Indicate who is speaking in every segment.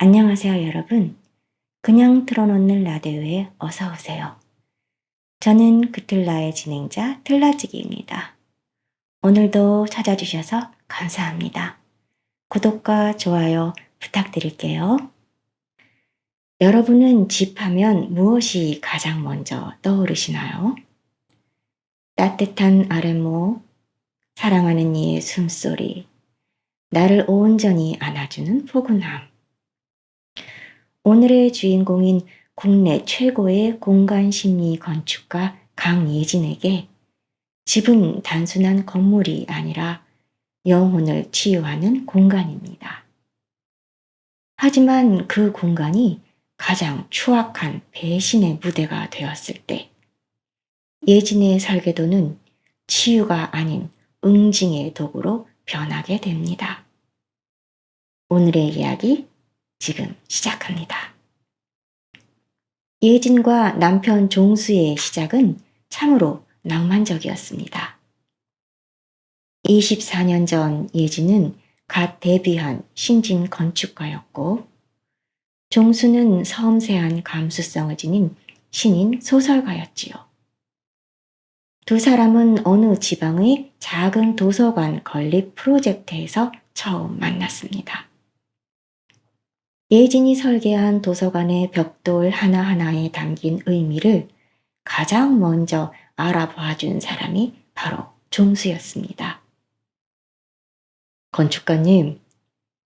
Speaker 1: 안녕하세요, 여러분. 그냥 틀어놓는 라디오에 어서 오세요. 저는 그틀라의 진행자 틀라지기입니다. 오늘도 찾아주셔서 감사합니다. 구독과 좋아요 부탁드릴게요. 여러분은 집 하면 무엇이 가장 먼저 떠오르시나요? 따뜻한 아랫목, 사랑하는 이의 숨소리, 나를 온전히 안아주는 포근함. 오늘의 주인공인 국내 최고의 공간심리 건축가 강예진에게 집은 단순한 건물이 아니라 영혼을 치유하는 공간입니다. 하지만 그 공간이 가장 추악한 배신의 무대가 되었을 때 예진의 설계도는 치유가 아닌 응징의 도구로 변하게 됩니다. 오늘의 이야기 지금 시작합니다. 예진과 남편 종수의 시작은 참으로 낭만적이었습니다. 24년 전 예진은 갓 데뷔한 신진 건축가였고 종수는 섬세한 감수성을 지닌 신인 소설가였지요. 두 사람은 어느 지방의 작은 도서관 건립 프로젝트에서 처음 만났습니다. 예진이 설계한 도서관의 벽돌 하나하나에 담긴 의미를 가장 먼저 알아봐 준 사람이 바로 종수였습니다. 건축가님,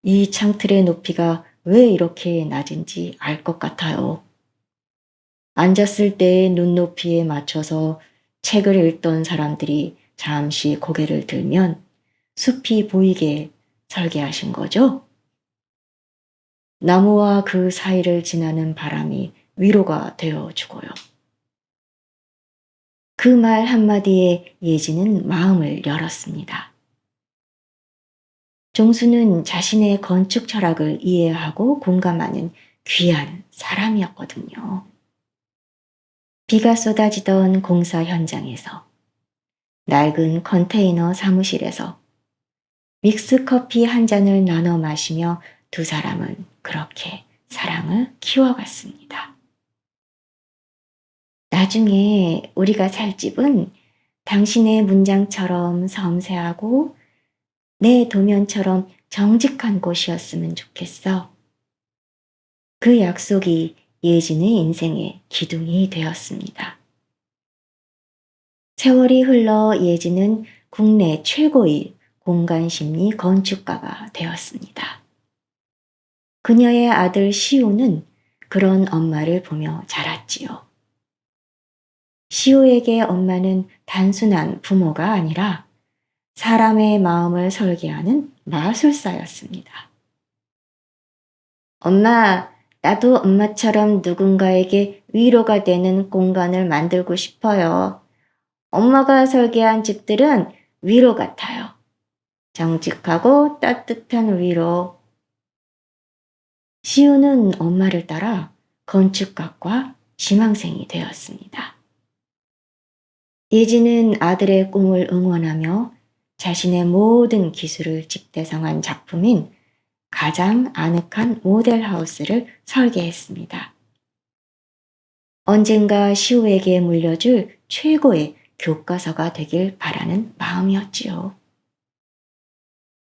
Speaker 1: 이 창틀의 높이가 왜 이렇게 낮은지 알 것 같아요. 앉았을 때의 눈높이에 맞춰서 책을 읽던 사람들이 잠시 고개를 들면 숲이 보이게 설계하신 거죠? 나무와 그 사이를 지나는 바람이 위로가 되어 주고요. 그 말 한마디에 예진은 마음을 열었습니다. 종수는 자신의 건축 철학을 이해하고 공감하는 귀한 사람이었거든요. 비가 쏟아지던 공사 현장에서, 낡은 컨테이너 사무실에서 믹스커피 한 잔을 나눠 마시며 두 사람은 그렇게 사랑을 키워갔습니다. 나중에 우리가 살 집은 당신의 문장처럼 섬세하고 내 도면처럼 정직한 곳이었으면 좋겠어. 그 약속이 예진의 인생의 기둥이 되었습니다. 세월이 흘러 예진은 국내 최고의 공간심리 건축가가 되었습니다. 그녀의 아들 시우는 그런 엄마를 보며 자랐지요. 시우에게 엄마는 단순한 부모가 아니라 사람의 마음을 설계하는 마술사였습니다. 엄마, 나도 엄마처럼 누군가에게 위로가 되는 공간을 만들고 싶어요. 엄마가 설계한 집들은 위로 같아요. 정직하고 따뜻한 위로. 시우는 엄마를 따라 건축학과 지망생이 되었습니다. 예진은 아들의 꿈을 응원하며 자신의 모든 기술을 집대성한 작품인 가장 아늑한 모델하우스를 설계했습니다. 언젠가 시우에게 물려줄 최고의 교과서가 되길 바라는 마음이었지요.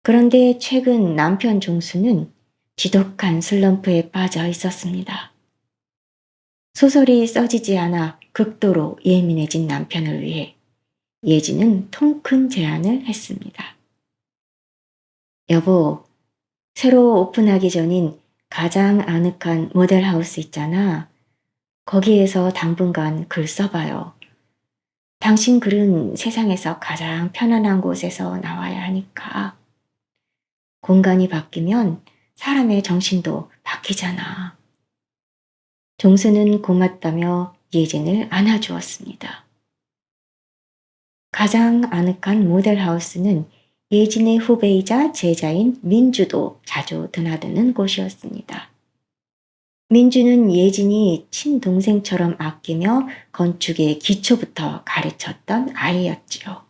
Speaker 1: 그런데 최근 남편 종수는 지독한 슬럼프에 빠져 있었습니다. 소설이 써지지 않아 극도로 예민해진 남편을 위해 예진은 통큰 제안을 했습니다. 여보, 새로 오픈하기 전인 가장 아늑한 모델하우스 있잖아. 거기에서 당분간 글 써봐요. 당신 글은 세상에서 가장 편안한 곳에서 나와야 하니까. 공간이 바뀌면 사람의 정신도 바뀌잖아. 종수는 고맙다며 예진을 안아주었습니다. 가장 아늑한 모델하우스는 예진의 후배이자 제자인 민주도 자주 드나드는 곳이었습니다. 민주는 예진이 친동생처럼 아끼며 건축의 기초부터 가르쳤던 아이였지요.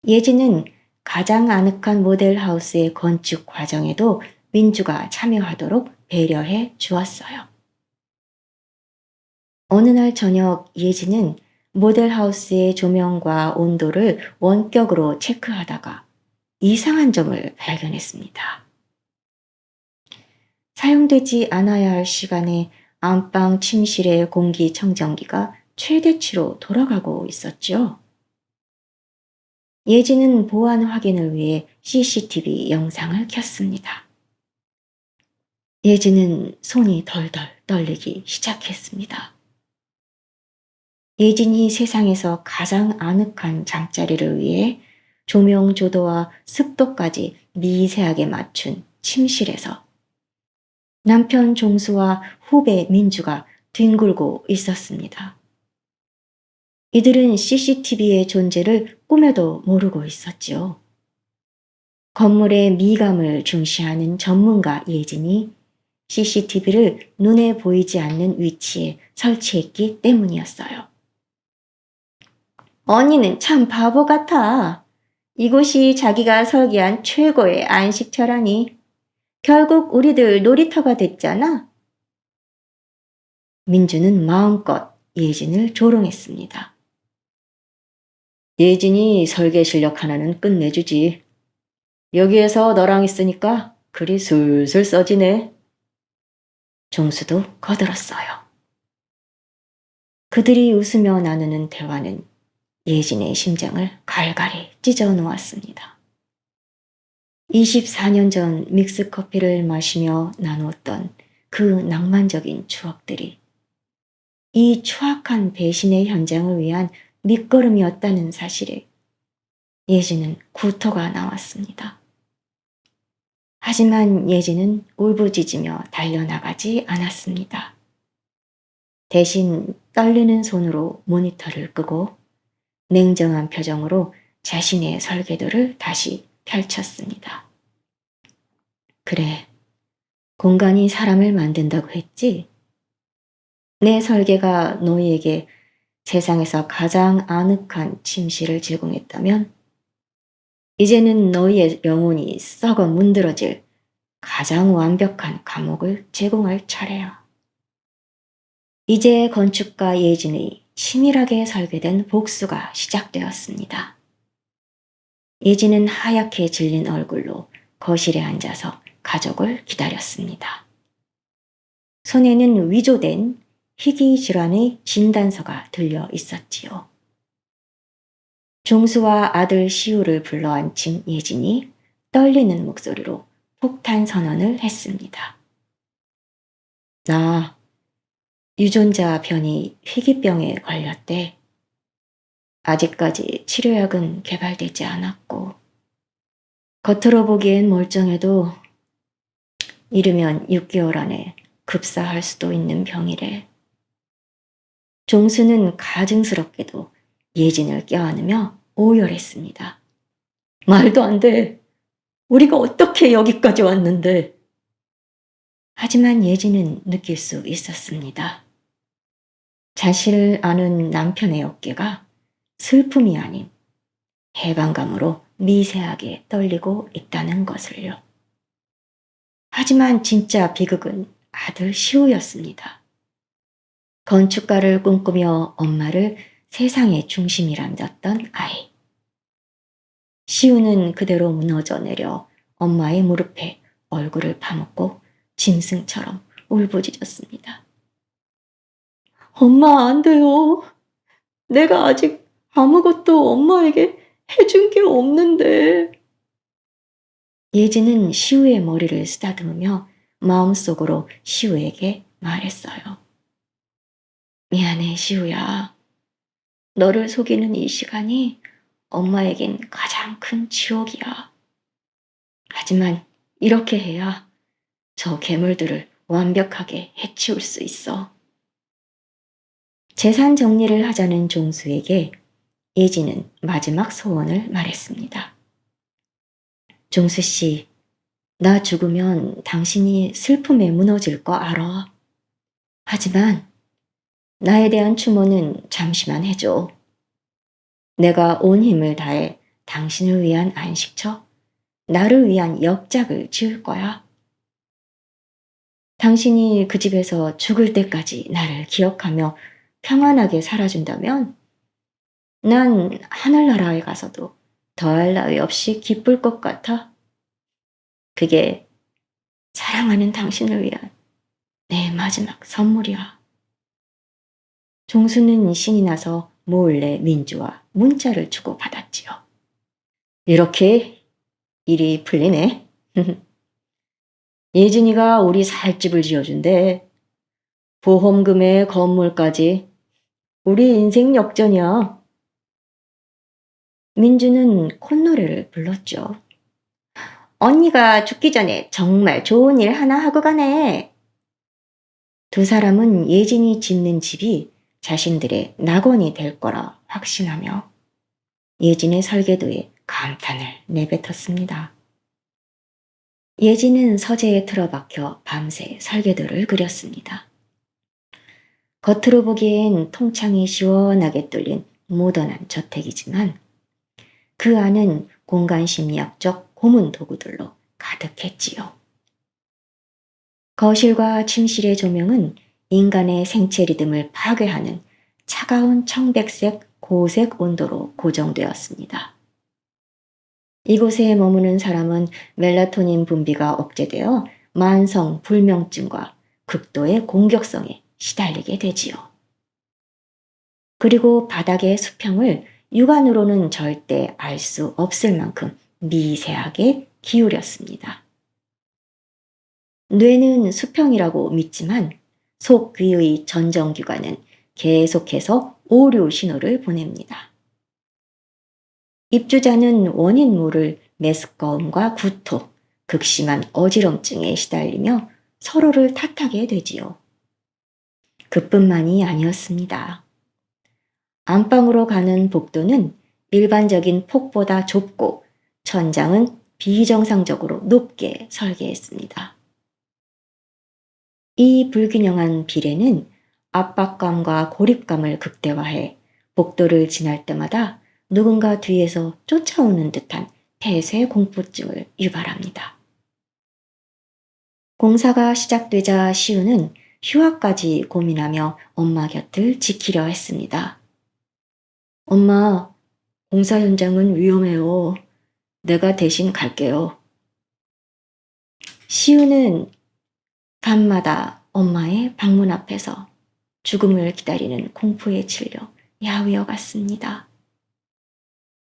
Speaker 1: 예진은 가장 아늑한 모델하우스의 건축 과정에도 민주가 참여하도록 배려해 주었어요. 어느 날 저녁 예진은 모델하우스의 조명과 온도를 원격으로 체크하다가 이상한 점을 발견했습니다. 사용되지 않아야 할 시간에 안방 침실의 공기청정기가 최대치로 돌아가고 있었죠. 예진은 보안 확인을 위해 CCTV 영상을 켰습니다. 예진은 손이 덜덜 떨리기 시작했습니다. 예진이 세상에서 가장 아늑한 잠자리를 위해 조명 조도와 습도까지 미세하게 맞춘 침실에서 남편 종수와 후배 민주가 뒹굴고 있었습니다. 이들은 CCTV의 존재를 꿈에도 모르고 있었지요. 건물의 미감을 중시하는 전문가 예진이 CCTV를 눈에 보이지 않는 위치에 설치했기 때문이었어요. 언니는 참 바보 같아. 이곳이 자기가 설계한 최고의 안식처라니. 결국 우리들 놀이터가 됐잖아. 민주는 마음껏 예진을 조롱했습니다. 예진이 설계 실력 하나는 끝내주지. 여기에서 너랑 있으니까 글이 술술 써지네. 종수도 거들었어요. 그들이 웃으며 나누는 대화는 예진의 심장을 갈갈이 찢어 놓았습니다. 24년 전 믹스커피를 마시며 나누었던 그 낭만적인 추억들이 이 추악한 배신의 현장을 위한 밑거름이었다는 사실에 예진은 구토가 나왔습니다. 하지만 예진은 울부짖으며 달려나가지 않았습니다. 대신 떨리는 손으로 모니터를 끄고 냉정한 표정으로 자신의 설계도를 다시 펼쳤습니다. 그래, 공간이 사람을 만든다고 했지? 내 설계가 너희에게 세상에서 가장 아늑한 침실을 제공했다면 이제는 너희의 영혼이 썩어 문드러질 가장 완벽한 감옥을 제공할 차례야. 이제 건축가 예진의 치밀하게 설계된 복수가 시작되었습니다. 예진은 하얗게 질린 얼굴로 거실에 앉아서 가족을 기다렸습니다. 손에는 위조된 희귀 질환의 진단서가 들려 있었지요. 종수와 아들 시우를 불러앉힌 예진이 떨리는 목소리로 폭탄 선언을 했습니다. 나 유전자 변이 희귀병에 걸렸대. 아직까지 치료약은 개발되지 않았고 겉으로 보기엔 멀쩡해도 이르면 6개월 안에 급사할 수도 있는 병이래. 종수는 가증스럽게도 예진을 껴안으며 오열했습니다. 말도 안 돼. 우리가 어떻게 여기까지 왔는데. 하지만 예진은 느낄 수 있었습니다. 자신을 아는 남편의 어깨가 슬픔이 아닌 해방감으로 미세하게 떨리고 있다는 것을요. 하지만 진짜 비극은 아들 시우였습니다. 건축가를 꿈꾸며 엄마를 세상의 중심이라 믿었던 아이. 시우는 그대로 무너져 내려 엄마의 무릎에 얼굴을 파묻고 짐승처럼 울부짖었습니다. 엄마, 안 돼요. 내가 아직 아무것도 엄마에게 해준 게 없는데. 예진은 시우의 머리를 쓰다듬으며 마음속으로 시우에게 말했어요. 미안해, 시우야. 너를 속이는 이 시간이 엄마에겐 가장 큰 지옥이야. 하지만 이렇게 해야 저 괴물들을 완벽하게 해치울 수 있어. 재산 정리를 하자는 종수에게 예진은 마지막 소원을 말했습니다. 종수 씨, 나 죽으면 당신이 슬픔에 무너질 거 알아. 하지만 나에 대한 추모는 잠시만 해줘. 내가 온 힘을 다해 당신을 위한 안식처, 나를 위한 역작을 지을 거야. 당신이 그 집에서 죽을 때까지 나를 기억하며 평안하게 살아준다면 난 하늘나라에 가서도 더할 나위 없이 기쁠 것 같아. 그게 사랑하는 당신을 위한 내 마지막 선물이야. 종수는 신이 나서 몰래 민주와 문자를 주고받았지요. 이렇게 일이 풀리네. 예진이가 우리 살 집을 지어준대. 보험금에 건물까지. 우리 인생 역전이야. 민주는 콧노래를 불렀죠. 언니가 죽기 전에 정말 좋은 일 하나 하고 가네. 두 사람은 예진이 짓는 집이 자신들의 낙원이 될 거라 확신하며 예진의 설계도에 감탄을 내뱉었습니다. 예진은 서재에 틀어박혀 밤새 설계도를 그렸습니다. 겉으로 보기엔 통창이 시원하게 뚫린 모던한 저택이지만 그 안은 공간 심리학적 고문 도구들로 가득했지요. 거실과 침실의 조명은 인간의 생체 리듬을 파괴하는 차가운 청백색 고색 온도로 고정되었습니다. 이곳에 머무는 사람은 멜라토닌 분비가 억제되어 만성 불면증과 극도의 공격성에 시달리게 되지요. 그리고 바닥의 수평을 육안으로는 절대 알 수 없을 만큼 미세하게 기울였습니다. 뇌는 수평이라고 믿지만 속귀의 전정기관은 계속해서 오류 신호를 보냅니다. 입주자는 원인 모를 메스꺼움과 구토, 극심한 어지럼증에 시달리며 서로를 탓하게 되지요. 그뿐만이 아니었습니다. 안방으로 가는 복도는 일반적인 폭보다 좁고 천장은 비정상적으로 높게 설계했습니다. 이 불균형한 비례는 압박감과 고립감을 극대화해 복도를 지날 때마다 누군가 뒤에서 쫓아오는 듯한 폐쇄 공포증을 유발합니다. 공사가 시작되자 시우는 휴학까지 고민하며 엄마 곁을 지키려 했습니다. 엄마, 공사 현장은 위험해요. 내가 대신 갈게요. 시우는 밤마다 엄마의 방문 앞에서 죽음을 기다리는 공포에 질려 야위어 갔습니다.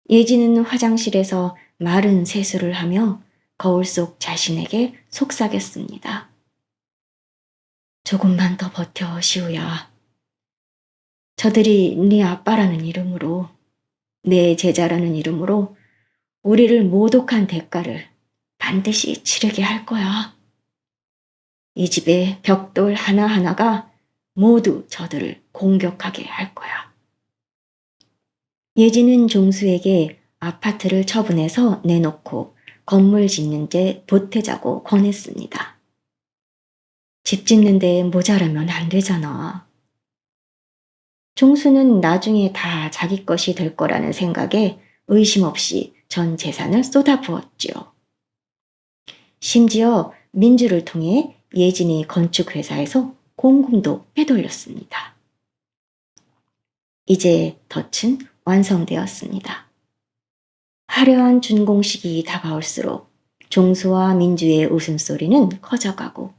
Speaker 1: 예진은 화장실에서 마른 세수를 하며 거울 속 자신에게 속삭였습니다. 조금만 더 버텨, 시우야. 저들이 네 아빠라는 이름으로, 내 제자라는 이름으로 우리를 모독한 대가를 반드시 치르게 할 거야. 이 집의 벽돌 하나하나가 모두 저들을 공격하게 할 거야. 예진은 종수에게 아파트를 처분해서 내놓고 건물 짓는 데 보태자고 권했습니다. 집 짓는 데 모자라면 안 되잖아. 종수는 나중에 다 자기 것이 될 거라는 생각에 의심 없이 전 재산을 쏟아부었지요. 심지어 민주를 통해 예진이 건축회사에서 공금도 빼돌렸습니다. 이제 덫은 완성되었습니다. 화려한 준공식이 다가올수록 종수와 민주의 웃음소리는 커져가고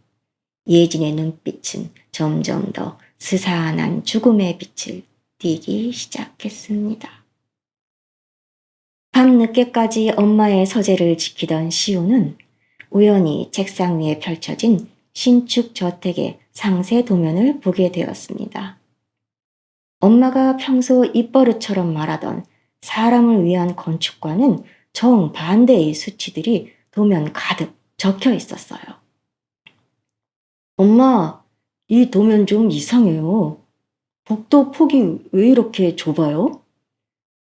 Speaker 1: 예진의 눈빛은 점점 더 스산한 죽음의 빛을 띠기 시작했습니다. 밤늦게까지 엄마의 서재를 지키던 시우는 우연히 책상 위에 펼쳐진 신축 저택의 상세 도면을 보게 되었습니다. 엄마가 평소 입버릇처럼 말하던 사람을 위한 건축과는 정반대의 수치들이 도면 가득 적혀 있었어요. 엄마, 이 도면 좀 이상해요. 복도 폭이 왜 이렇게 좁아요?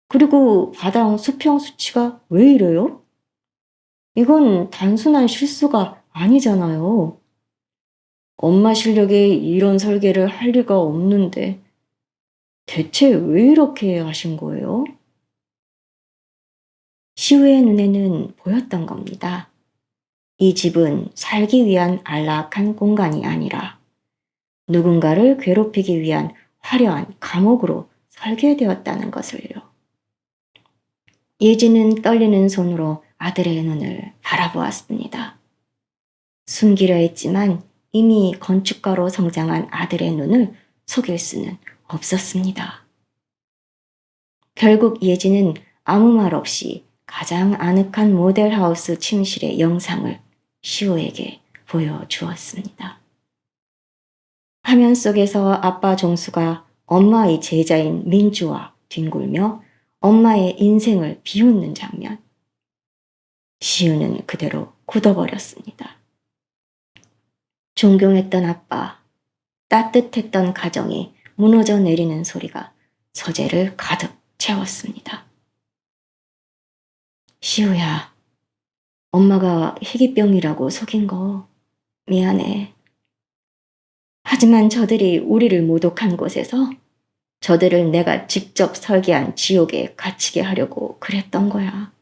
Speaker 1: 그리고 바닥 수평 수치가 왜 이래요? 이건 단순한 실수가 아니잖아요. 엄마 실력에 이런 설계를 할 리가 없는데 대체 왜 이렇게 하신 거예요? 시우의 눈에는 보였던 겁니다. 이 집은 살기 위한 안락한 공간이 아니라 누군가를 괴롭히기 위한 화려한 감옥으로 설계되었다는 것을요. 예지는 떨리는 손으로 아들의 눈을 바라보았습니다. 숨기려 했지만 이미 건축가로 성장한 아들의 눈을 속일 수는 없었습니다. 결국 예지는 아무 말 없이 가장 아늑한 모델하우스 침실의 영상을 시호에게 보여주었습니다. 화면 속에서 아빠 종수가 엄마의 제자인 민주와 뒹굴며 엄마의 인생을 비웃는 장면. 시우는 그대로 굳어버렸습니다. 존경했던 아빠, 따뜻했던 가정이 무너져 내리는 소리가 서재를 가득 채웠습니다. 시우야, 엄마가 희귀병이라고 속인 거 미안해. 하지만 저들이 우리를 모독한 곳에서 저들을 내가 직접 설계한 지옥에 갇히게 하려고 그랬던 거야.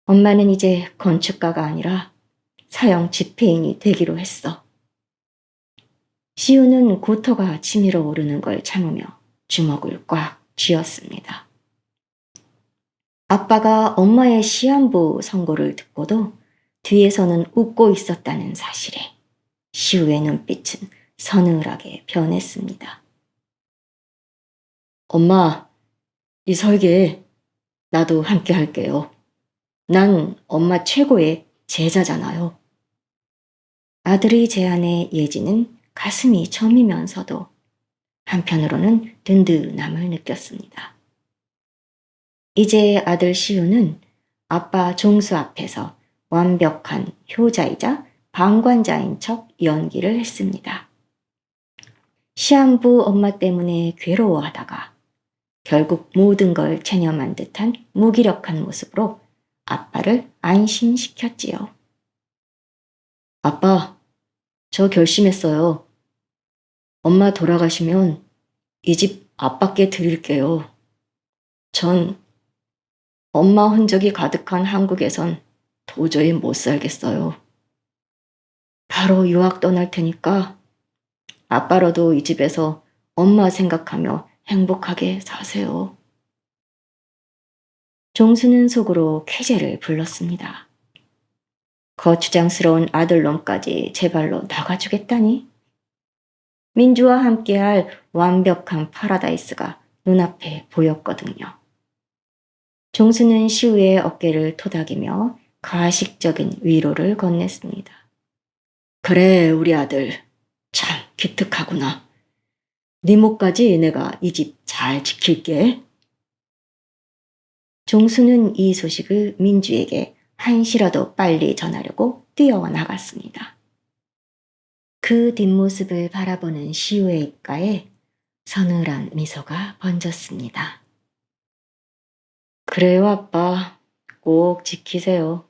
Speaker 1: 엄마는 이제 건축가가 아니라 사형 집행인이 되기로 했어. 시우는 고토가 치밀어 오르는 걸 참으며 주먹을 꽉 쥐었습니다. 아빠가 엄마의 시한부 선고를 듣고도 뒤에서는 웃고 있었다는 사실에 시우의 눈빛은 서늘하게 변했습니다. 엄마, 이 설계에 나도 함께 할게요. 난 엄마 최고의 제자잖아요. 아들의 제안에 예지는 가슴이 저미면서도 한편으로는 든든함을 느꼈습니다. 이제 아들 시우는 아빠 종수 앞에서 완벽한 효자이자 방관자인 척 연기를 했습니다. 시한부 엄마 때문에 괴로워하다가 결국 모든 걸 체념한 듯한 무기력한 모습으로 아빠를 안심시켰지요. 아빠, 저 결심했어요. 엄마 돌아가시면 이 집 아빠께 드릴게요. 전 엄마 흔적이 가득한 한국에선 도저히 못 살겠어요. 바로 유학 떠날 테니까 아빠라도 이 집에서 엄마 생각하며 행복하게 사세요. 종수는 속으로 쾌재를 불렀습니다. 거추장스러운 아들놈까지 제 발로 나가주겠다니? 민주와 함께할 완벽한 파라다이스가 눈앞에 보였거든요. 종수는 시우의 어깨를 토닥이며 가식적인 위로를 건넸습니다. 그래, 우리 아들. 참 기특하구나. 네 목까지 내가 이 집 잘 지킬게. 종수는 이 소식을 민주에게 한시라도 빨리 전하려고 뛰어나갔습니다. 그 뒷모습을 바라보는 시우의 입가에 서늘한 미소가 번졌습니다. 그래요, 아빠. 꼭 지키세요.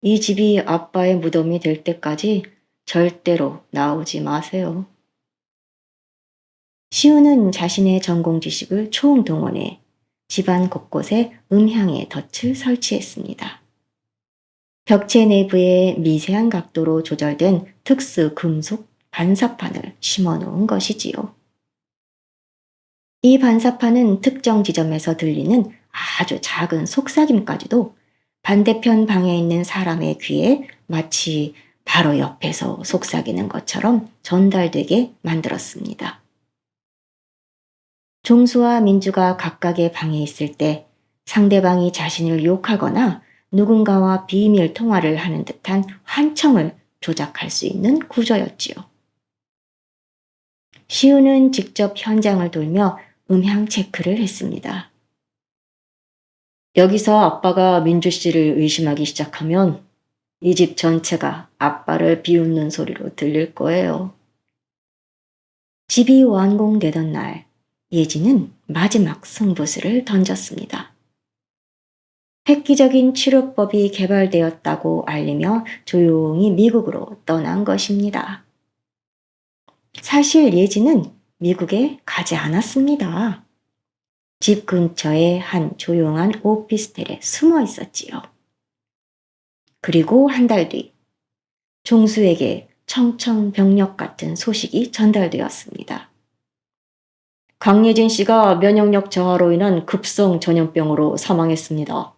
Speaker 1: 이 집이 아빠의 무덤이 될 때까지 절대로 나오지 마세요. 시우는 자신의 전공 지식을 총동원해 집안 곳곳에 음향의 덫을 설치했습니다. 벽체 내부에 미세한 각도로 조절된 특수 금속 반사판을 심어놓은 것이지요. 이 반사판은 특정 지점에서 들리는 아주 작은 속삭임까지도 반대편 방에 있는 사람의 귀에 마치 바로 옆에서 속삭이는 것처럼 전달되게 만들었습니다. 종수와 민주가 각각의 방에 있을 때 상대방이 자신을 욕하거나 누군가와 비밀 통화를 하는 듯한 환청을 조작할 수 있는 구조였지요. 시우는 직접 현장을 돌며 음향 체크를 했습니다. 여기서 아빠가 민주 씨를 의심하기 시작하면 이 집 전체가 아빠를 비웃는 소리로 들릴 거예요. 집이 완공되던 날, 예지는 마지막 승부수를 던졌습니다. 획기적인 치료법이 개발되었다고 알리며 조용히 미국으로 떠난 것입니다. 사실 예지는 미국에 가지 않았습니다. 집 근처의 한 조용한 오피스텔에 숨어 있었지요. 그리고 한 달 뒤, 종수에게 청천벽력 같은 소식이 전달되었습니다. 강예진 씨가 면역력 저하로 인한 급성 전염병으로 사망했습니다.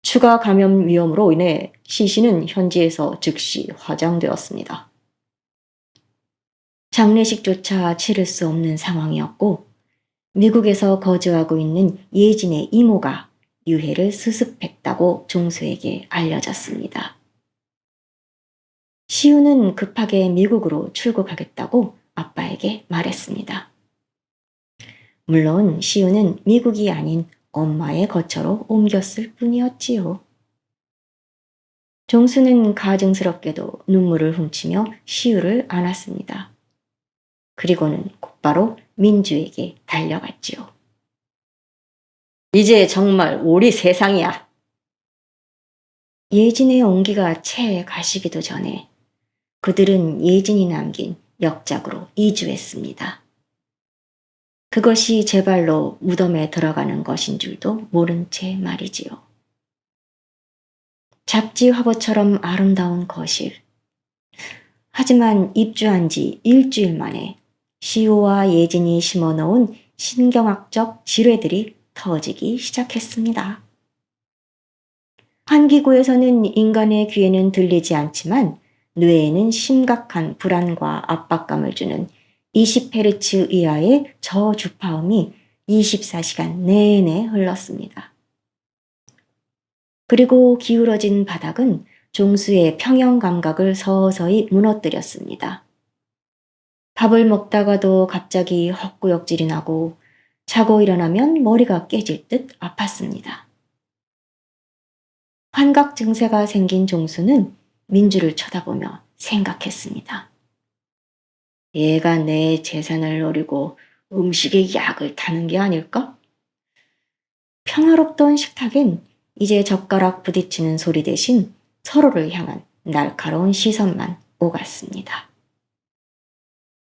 Speaker 1: 추가 감염 위험으로 인해 시 씨는 현지에서 즉시 화장되었습니다. 장례식조차 치를 수 없는 상황이었고 미국에서 거주하고 있는 예진의 이모가 유해를 수습했다고 종수에게 알려졌습니다. 시우는 급하게 미국으로 출국하겠다고 아빠에게 말했습니다. 물론 시우는 미국이 아닌 엄마의 거처로 옮겼을 뿐이었지요. 종수는 가증스럽게도 눈물을 훔치며 시우를 안았습니다. 그리고는 곧바로 민주에게 달려갔지요. 이제 정말 우리 세상이야. 예진의 온기가 채 가시기도 전에 그들은 예진이 남긴 역작으로 이주했습니다. 그것이 제 발로 무덤에 들어가는 것인 줄도 모른 채 말이지요. 잡지 화보처럼 아름다운 거실. 하지만 입주한 지 일주일 만에 시우와 예진이 심어놓은 신경학적 지뢰들이 터지기 시작했습니다. 한 기구에서는 인간의 귀에는 들리지 않지만 뇌에는 심각한 불안과 압박감을 주는 20Hz 이하의 저주파음이 24시간 내내 흘렀습니다. 그리고 기울어진 바닥은 종수의 평형 감각을 서서히 무너뜨렸습니다. 밥을 먹다가도 갑자기 헛구역질이 나고 자고 일어나면 머리가 깨질 듯 아팠습니다. 환각 증세가 생긴 종수는 민주를 쳐다보며 생각했습니다. 얘가 내 재산을 노리고 음식에 약을 타는 게 아닐까? 평화롭던 식탁엔 이제 젓가락 부딪히는 소리 대신 서로를 향한 날카로운 시선만 오갔습니다.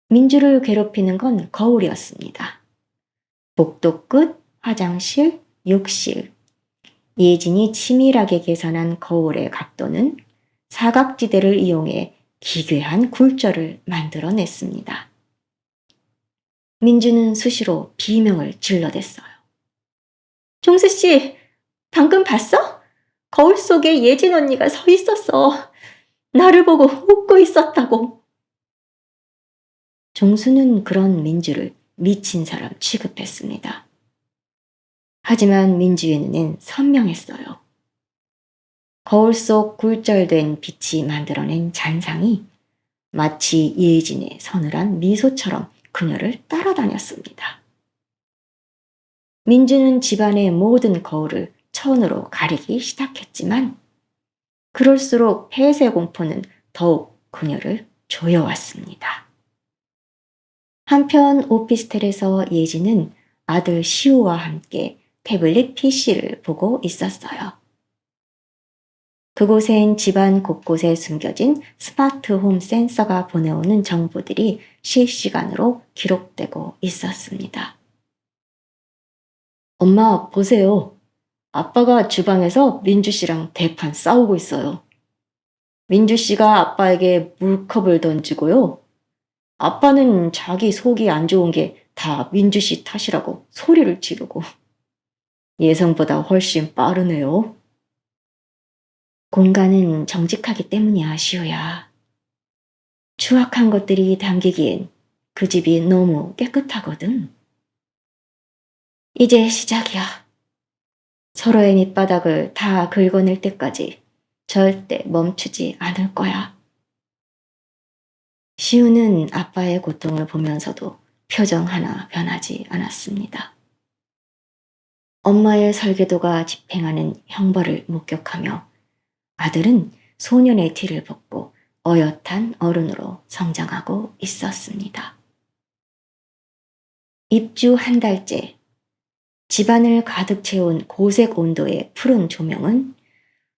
Speaker 1: 민주를 괴롭히는 건 거울이었습니다. 복도 끝, 화장실, 욕실. 예진이 치밀하게 계산한 거울의 각도는 사각지대를 이용해 기괴한 굴절을 만들어냈습니다. 민주는 수시로 비명을 질러댔어요. 종수 씨, 방금 봤어? 거울 속에 예진 언니가 서 있었어. 나를 보고 웃고 있었다고. 종수는 그런 민주를 미친 사람 취급했습니다. 하지만 민주의 눈엔 선명했어요. 거울 속 굴절된 빛이 만들어낸 잔상이 마치 예진의 서늘한 미소처럼 그녀를 따라다녔습니다. 민주는 집안의 모든 거울을 천으로 가리기 시작했지만 그럴수록 폐쇄 공포는 더욱 그녀를 조여왔습니다. 한편 오피스텔에서 예진은 아들 시우와 함께 태블릿 PC를 보고 있었어요. 그곳엔 집안 곳곳에 숨겨진 스마트홈 센서가 보내오는 정보들이 실시간으로 기록되고 있었습니다. 엄마, 보세요. 아빠가 주방에서 민주 씨랑 대판 싸우고 있어요. 민주 씨가 아빠에게 물컵을 던지고요. 아빠는 자기 속이 안 좋은 게 다 민주 씨 탓이라고 소리를 지르고. 예상보다 훨씬 빠르네요. 공간은 정직하기 때문이야, 시우야. 추악한 것들이 담기기엔 그 집이 너무 깨끗하거든. 이제 시작이야. 서로의 밑바닥을 다 긁어낼 때까지 절대 멈추지 않을 거야. 시우는 아빠의 고통을 보면서도 표정 하나 변하지 않았습니다. 엄마의 설계도가 집행하는 형벌을 목격하며 아들은 소년의 티를 벗고 어엿한 어른으로 성장하고 있었습니다. 입주 한 달째, 집안을 가득 채운 고색 온도의 푸른 조명은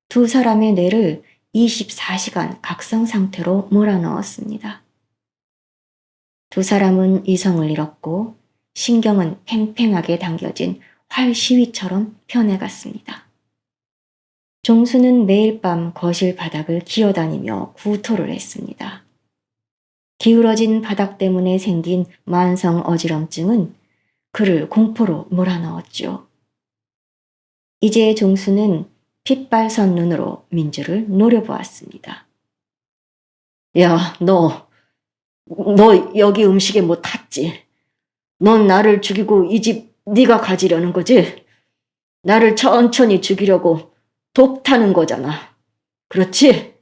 Speaker 1: 두 사람의 뇌를 24시간 각성 상태로 몰아넣었습니다. 두 사람은 이성을 잃었고 신경은 팽팽하게 당겨진 활 시위처럼 변해갔습니다. 종수는 매일 밤 거실 바닥을 기어다니며 구토를 했습니다. 기울어진 바닥 때문에 생긴 만성 어지럼증은 그를 공포로 몰아넣었죠. 이제 종수는 핏발선 눈으로 민주를 노려보았습니다. 야, 너 여기 음식에 뭐 탔지? 넌 나를 죽이고 이 집 네가 가지려는 거지? 나를 천천히 죽이려고 돕타는 거잖아. 그렇지?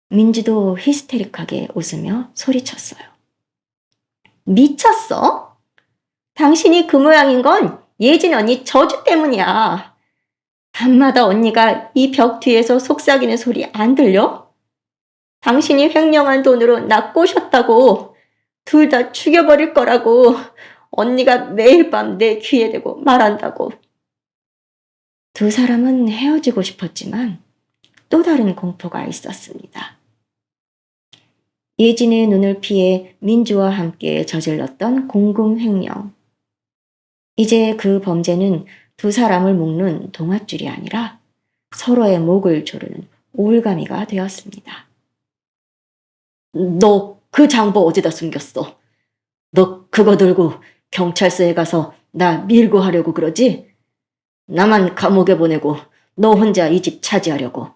Speaker 1: 민주도 히스테릭하게 웃으며 소리쳤어요. 미쳤어? 당신이 그 모양인 건 예진 언니 저주 때문이야. 밤마다 언니가 이 벽 뒤에서 속삭이는 소리 안 들려? 당신이 횡령한 돈으로 나 꼬셨다고, 둘 다 죽여버릴 거라고 언니가 매일 밤 내 귀에 대고 말한다고. 두 사람은 헤어지고 싶었지만 또 다른 공포가 있었습니다. 예진의 눈을 피해 민주와 함께 저질렀던 공금횡령. 이제 그 범죄는 두 사람을 묶는 동아줄이 아니라 서로의 목을 조르는 올가미가 되었습니다. 너 그 장보 어디다 숨겼어? 너 그거 들고 경찰서에 가서 나 밀고 하려고 그러지? 나만 감옥에 보내고 너 혼자 이 집 차지하려고.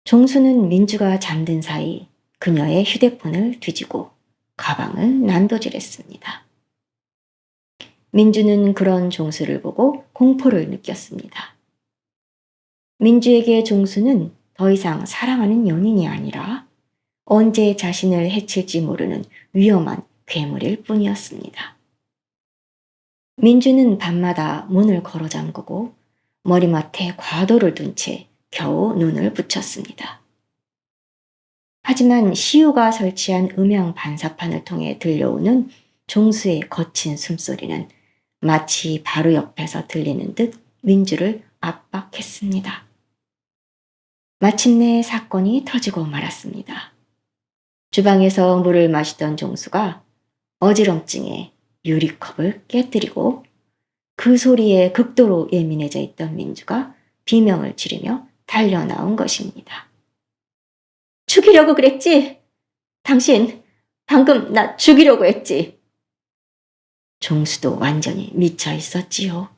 Speaker 1: 종수는 민주가 잠든 사이 그녀의 휴대폰을 뒤지고 가방을 난도질했습니다. 민주는 그런 종수를 보고 공포를 느꼈습니다. 민주에게 종수는 더 이상 사랑하는 연인이 아니라 언제 자신을 해칠지 모르는 위험한 괴물일 뿐이었습니다. 민주는 밤마다 문을 걸어 잠그고 머리맡에 과도를 둔 채 겨우 눈을 붙였습니다. 하지만 시우가 설치한 음향 반사판을 통해 들려오는 종수의 거친 숨소리는 마치 바로 옆에서 들리는 듯 민주를 압박했습니다. 마침내 사건이 터지고 말았습니다. 주방에서 물을 마시던 종수가 어지럼증에 유리컵을 깨뜨리고 그 소리에 극도로 예민해져 있던 민주가 비명을 지르며 달려나온 것입니다. 죽이려고 그랬지? 당신 방금 나 죽이려고 했지? 종수도 완전히 미쳐 있었지요.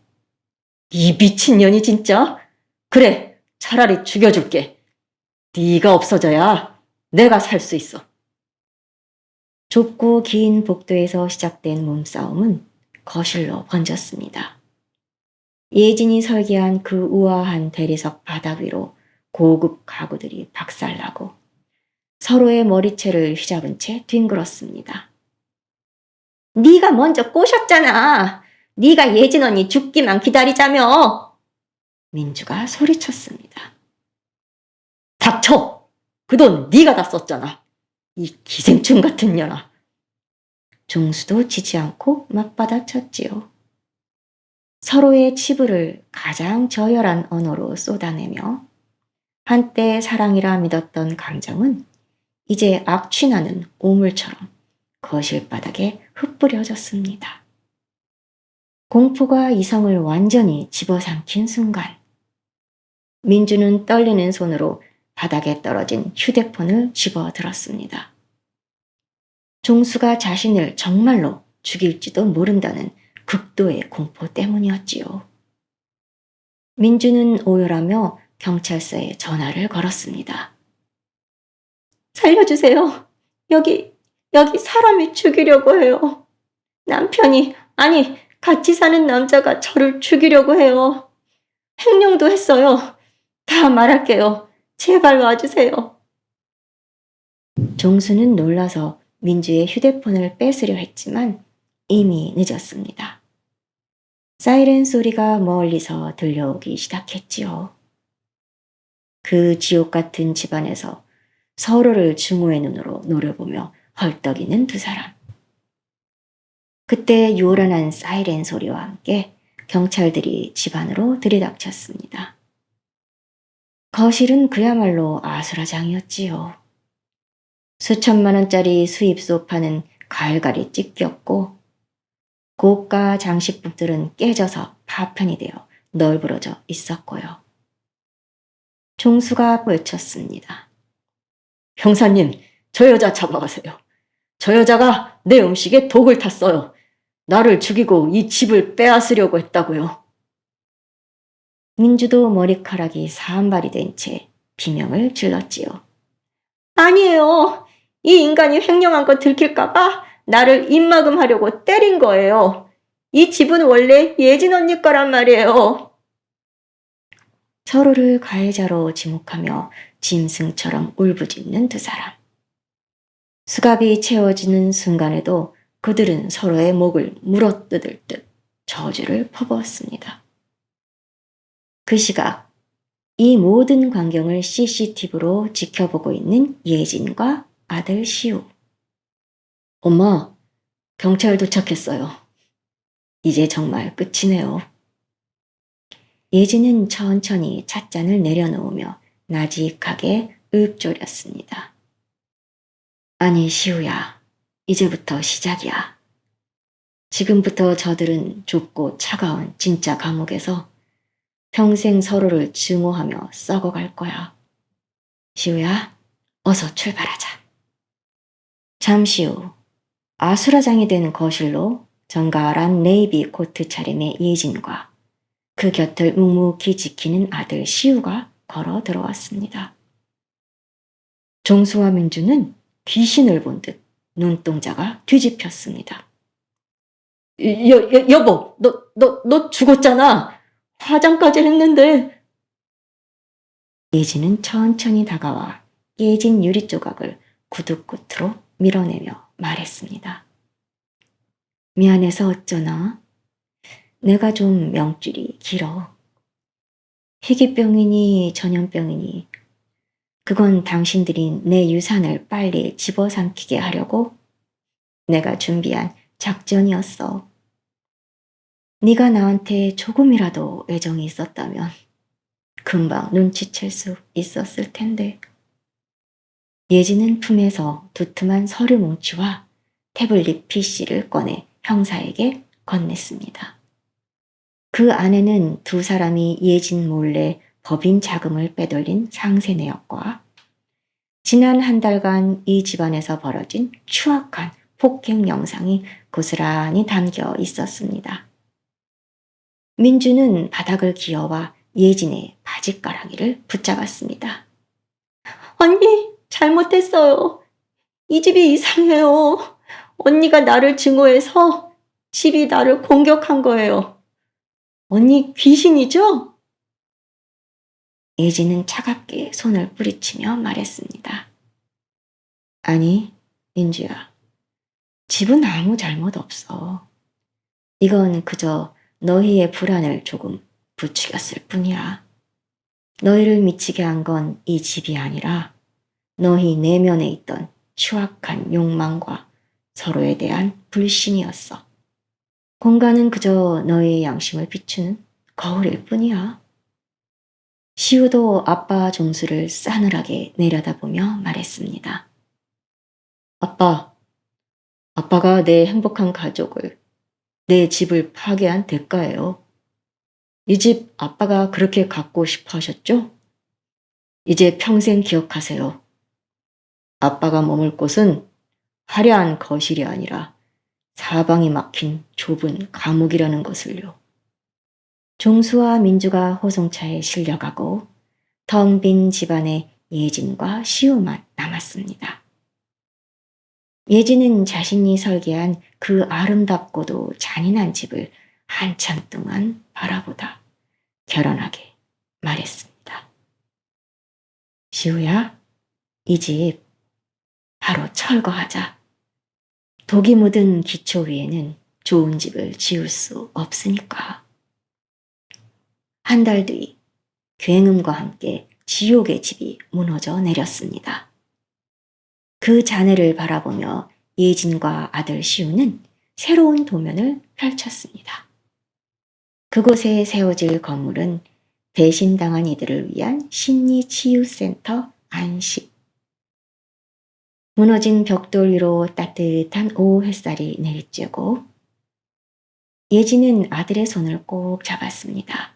Speaker 1: 이 미친년이 진짜? 그래, 차라리 죽여줄게. 네가 없어져야 내가 살 수 있어. 좁고 긴 복도에서 시작된 몸싸움은 거실로 번졌습니다. 예진이 설계한 그 우아한 대리석 바닥 위로 고급 가구들이 박살나고 서로의 머리채를 휘잡은 채 뒹굴었습니다. 네가 먼저 꼬셨잖아. 네가 예진 언니 죽기만 기다리자며. 민주가 소리쳤습니다. 닥쳐! 그 돈 네가 다 썼잖아. 이 기생충 같은 년아. 종수도 지지 않고 맞받아쳤지요. 서로의 치부를 가장 저열한 언어로 쏟아내며 한때 사랑이라 믿었던 감정은 이제 악취나는 오물처럼 거실 바닥에 흩뿌려졌습니다. 공포가 이성을 완전히 집어삼킨 순간 민주는 떨리는 손으로 바닥에 떨어진 휴대폰을 집어들었습니다. 종수가 자신을 정말로 죽일지도 모른다는 극도의 공포 때문이었지요. 민주는 오열하며 경찰서에 전화를 걸었습니다. 살려주세요. 여기 사람이 죽이려고 해요. 남편이, 아니, 같이 사는 남자가 저를 죽이려고 해요. 횡령도 했어요. 다 말할게요. 제발 와주세요. 종수는 놀라서 민주의 휴대폰을 뺏으려 했지만 이미 늦었습니다. 사이렌 소리가 멀리서 들려오기 시작했지요. 그 지옥 같은 집안에서 서로를 증오의 눈으로 노려보며 헐떡이는 두 사람. 그때 요란한 사이렌 소리와 함께 경찰들이 집안으로 들이닥쳤습니다. 거실은 그야말로 아수라장이었지요. 수천만 원짜리 수입 소파는 갈갈이 찢겼고 고가 장식품들은 깨져서 파편이 되어 널브러져 있었고요. 종수가 외쳤습니다. 형사님, 저 여자 잡아가세요. 저 여자가 내 음식에 독을 탔어요. 나를 죽이고 이 집을 빼앗으려고 했다고요. 민주도 머리카락이 사한발이 된 채 비명을 질렀지요. 아니에요. 이 인간이 횡령한 거 들킬까봐 나를 입막음하려고 때린 거예요. 이 집은 원래 예진 언니 거란 말이에요. 서로를 가해자로 지목하며 짐승처럼 울부짖는 두 사람. 수갑이 채워지는 순간에도 그들은 서로의 목을 물어뜯을 듯 저주를 퍼부었습니다. 그 시각 이 모든 광경을 CCTV로 지켜보고 있는 예진과 아들 시우. 엄마, 경찰 도착했어요. 이제 정말 끝이네요. 예진은 천천히 찻잔을 내려놓으며 나직하게 읊조렸습니다. 아니, 시우야, 이제부터 시작이야. 지금부터 저들은 좁고 차가운 진짜 감옥에서 평생 서로를 증오하며 썩어갈 거야. 시우야, 어서 출발하자. 잠시 후 아수라장이 된 거실로 정갈한 네이비 코트 차림의 예진과 그 곁을 묵묵히 지키는 아들 시우가 걸어 들어왔습니다. 종수와 민주는 귀신을 본 듯 눈동자가 뒤집혔습니다. 여보, 너 죽었잖아. 화장까지 했는데. 예진은 천천히 다가와 깨진 유리 조각을 구두 끝으로 밀어내며 말했습니다. 미안해서 어쩌나? 내가 좀 명줄이 길어. 희귀병이니 전염병이니 그건 당신들이 내 유산을 빨리 집어삼키게 하려고 내가 준비한 작전이었어. 네가 나한테 조금이라도 애정이 있었다면 금방 눈치챌 수 있었을 텐데. 예진은 품에서 두툼한 서류 뭉치와 태블릿 PC를 꺼내 형사에게 건넸습니다. 그 안에는 두 사람이 예진 몰래 법인 자금을 빼돌린 상세 내역과 지난 한 달간 이 집안에서 벌어진 추악한 폭행 영상이 고스란히 담겨 있었습니다. 민주는 바닥을 기어와 예진의 바지가랑이를 붙잡았습니다. 언니, 잘못했어요. 이 집이 이상해요. 언니가 나를 증오해서 집이 나를 공격한 거예요. 언니 귀신이죠? 예진은 차갑게 손을 뿌리치며 말했습니다. 아니, 민주야. 집은 아무 잘못 없어. 이건 그저 너희의 불안을 조금 부추겼을 뿐이야. 너희를 미치게 한 건 이 집이 아니라 너희 내면에 있던 추악한 욕망과 서로에 대한 불신이었어. 공간은 그저 너희의 양심을 비추는 거울일 뿐이야. 시우도 아빠 종수를 싸늘하게 내려다보며 말했습니다. 아빠가 내 행복한 가족을, 내 집을 파괴한 대가예요. 이 집 아빠가 그렇게 갖고 싶어 하셨죠? 이제 평생 기억하세요. 아빠가 머물 곳은 화려한 거실이 아니라 사방이 막힌 좁은 감옥이라는 것을요. 종수와 민주가 호송차에 실려가고 텅 빈 집안에 예진과 시우만 남았습니다. 예진은 자신이 설계한 그 아름답고도 잔인한 집을 한참 동안 바라보다 결연하게 말했습니다. 시우야, 이 집 바로 철거하자. 독이 묻은 기초 위에는 좋은 집을 지을 수 없으니까. 한 달 뒤 굉음과 함께 지옥의 집이 무너져 내렸습니다. 그 잔해를 바라보며 예진과 아들 시우는 새로운 도면을 펼쳤습니다. 그곳에 세워질 건물은 배신당한 이들을 위한 심리치유센터 안식. 무너진 벽돌 위로 따뜻한 오후 햇살이 내리쬐고 예진은 아들의 손을 꼭 잡았습니다.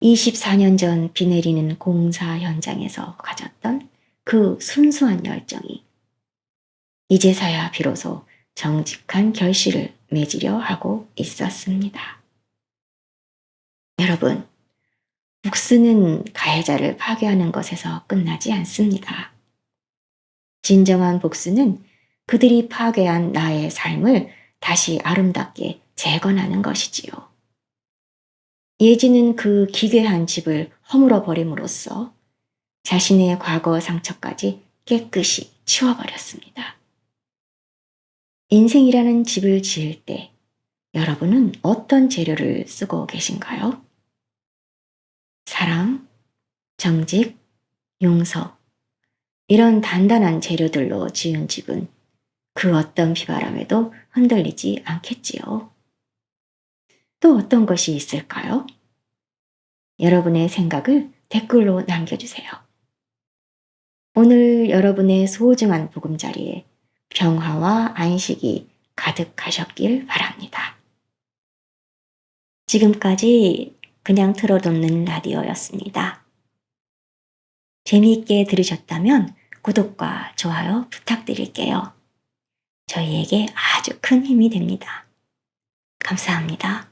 Speaker 1: 24년 전 비 내리는 공사 현장에서 가졌던 그 순수한 열정이 이제서야 비로소 정직한 결실을 맺으려 하고 있었습니다. 여러분, 복수는 가해자를 파괴하는 것에서 끝나지 않습니다. 진정한 복수는 그들이 파괴한 나의 삶을 다시 아름답게 재건하는 것이지요. 예지는 그 기괴한 집을 허물어 버림으로써 자신의 과거 상처까지 깨끗이 치워버렸습니다. 인생이라는 집을 지을 때 여러분은 어떤 재료를 쓰고 계신가요? 사랑, 정직, 용서, 이런 단단한 재료들로 지은 집은 그 어떤 비바람에도 흔들리지 않겠지요. 또 어떤 것이 있을까요? 여러분의 생각을 댓글로 남겨주세요. 오늘 여러분의 소중한 보금자리에 평화와 안식이 가득하셨길 바랍니다. 지금까지 그냥 틀어놓는 라디오였습니다. 재미있게 들으셨다면 구독과 좋아요 부탁드릴게요. 저희에게 아주 큰 힘이 됩니다. 감사합니다.